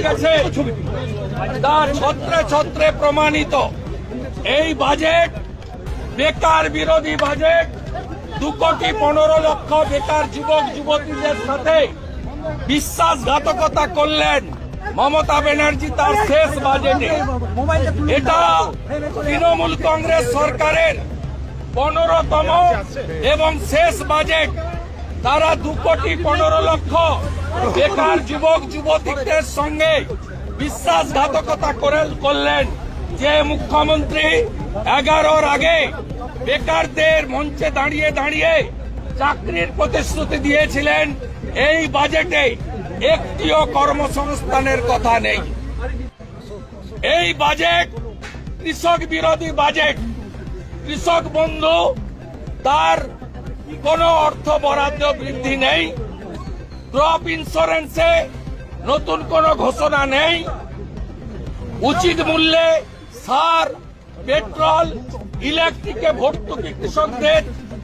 গেছে তা ছত্রে ছত্রে প্রমাণিত। এই বাজেট বেকার বিরোধী বাজেট। 2,15,00,000 বেকার যুবক যুবতীদের সাথে বিশ্বাসঘাতকতা করলেন মমতা ব্যানার্জি তার শেষ বাজেটে। এটা তৃণমূল কংগ্রেস সরকারের 15তম এবং শেষ বাজেট। তারা 2,15,00,000 বেকার যুবক যুবতীদের সঙ্গে বিশ্বাসঘাতকতা করলেন। যে মুখ্যমন্ত্রী 11-র আগে বেকারদের মঞ্চে দাঁড়িয়ে দাঁড়িয়ে চাকরির প্রতিশ্রুতি দিয়েছিলেন, এই বাজেটে একটিও কর্মসংস্থানের কথা নেই। এই বাজেট কৃষক বিরোধী বাজেট। কৃষক বন্ধু তার কোনো অর্থ বরাদ্দ বৃদ্ধি নেই। ক্রপ ইন্স্যুরেন্সে নতুন কোনো ঘোষণা নেই। উচিত মূল্যে সার, পেট্রোল, ইলেকট্রিকে ভর্তুকি কৃষকদের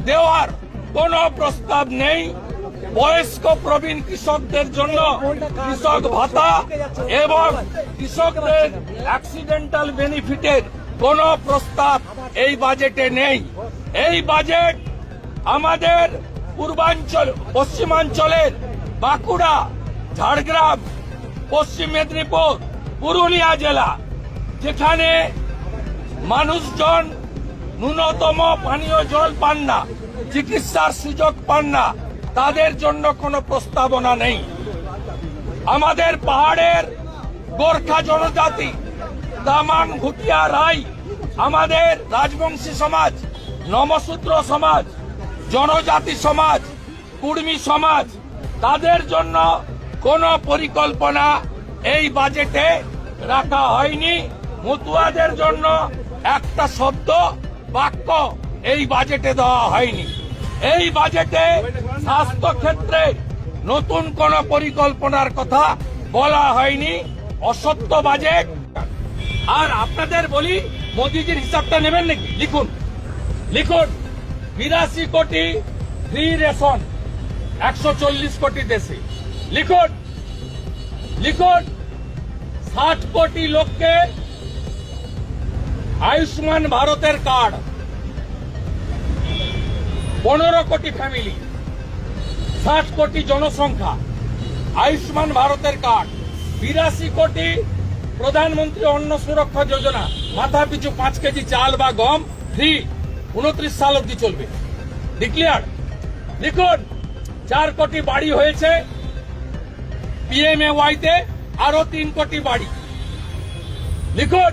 দেওয়ার কোনো প্রস্তাব নেই। বয়স্ক প্রবীণ কৃষকদের জন্য কৃষক ভাতা এবং কৃষকদের অ্যাক্সিডেন্টাল বেনিফিটের কোনো প্রস্তাব এই বাজেটে নেই। এই বাজেট আমাদের পূর্বাঞ্চল, পশ্চিমাঞ্চলের বাঁকুড়া, ঝাড়গ্রাম, পশ্চিম মেদিনীপুর, পুরুলিয়া জেলা, যেখানে মানুষজন ন্যূনতম পানীয় জল পান না, চিকিৎসার সুযোগ পান না, তাদের জন্য কোনো প্রস্তাবনা নেই। আমাদের পাহাড়ের গোর্খা জনজাতি, দামান, ভুটিয়া, রাই, আমাদের রাজবংশী সমাজ, নমশূদ্র সমাজ, জনজাতি সমাজ, কুর্মী সমাজ, তাদের জন্য কোনো পরিকল্পনা এই বাজেটে রাখা হয়নি। মতুয়াদের জন্য একটা শব্দ বাক্য এই বাজেটে দেওয়া হয়নি। এই বাজেটে স্বাস্থ্য ক্ষেত্রে নতুন কোন পরিকল্পনার কথা বলা হয়নি। অসত্য বাজেট। আর আপনাদের বলি, মোদিজির হিসাবটা নেবেন নাকি? লিখুন লিখুন 82 কোটি ফ্রি রেশন 140 কোটি দেশে। লিখুন লিখুন 60 কোটি লোককে আয়ুষ্মান ভারতের কার্ড, 15 কোটি ফ্যামিলি, 60 কোটি জনসংখ্যা, আয়ুষ্মান ভারতের কার্ড, 82 কোটি প্রধানমন্ত্রী অন্ন সুরক্ষা যোজনা, মাথা পিছু 5 কেজি চাল বা গম ফ্রি, 29 সাল অব্দি চলবে। ডিক্লেয়ার। লিখুন 4 কোটি বাড়ি হয়েছে PMAY-তে, আরো 3 কোটি বাড়ি। লিখুন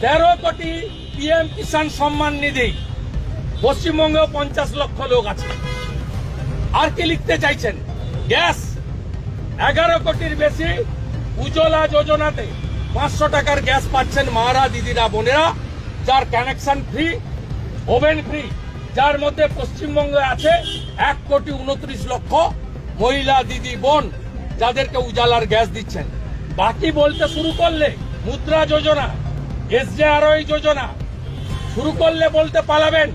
13 কোটি PM কিষাণ সম্মান নিধি। পশ্চিমবঙ্গেও 50 লক্ষ লোক আছে। আর কি লিখতে চাইছেন? গ্যাস 11 কোটির বেশি উজ্জ্বলা যোজনাতে 500 টাকার গ্যাস পাচ্ছেন মারা, দিদিরা, বোনেরা, যার কানেকশন ফ্রি, ওভেন ফ্রি, যার মধ্যে পশ্চিমবঙ্গে আছে 1,29,00,000 মহিলা, দিদি, বোন, যাদেরকে উজালার গ্যাস দিচ্ছেন। বাকি বলতে শুরু করলে মুদ্রা যোজনা, SJROI যোজনা শুরু করলে বলতে পালাবেন।